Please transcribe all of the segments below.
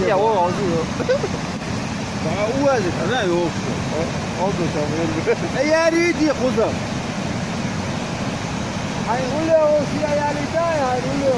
Ya o oldu yok. Daha uazı ne yok. Oldu tamam. Eğer iyi diye kuzum. Hay ule o siya yani daha hay ule o.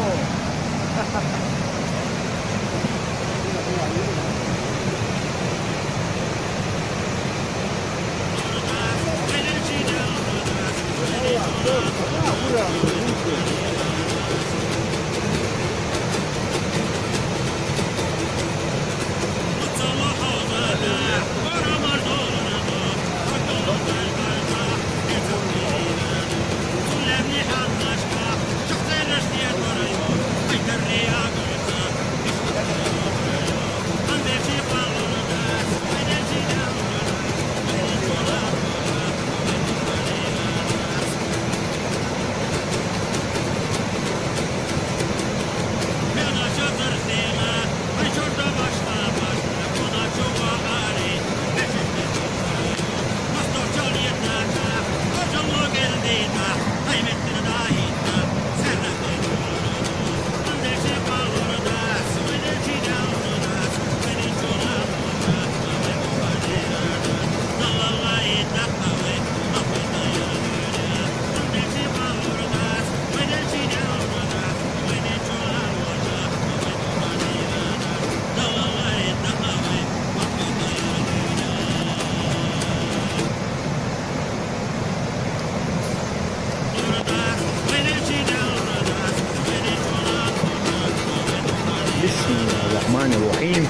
بسم الله الرحمن الرحيم.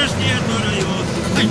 Resti a Torayo, ay,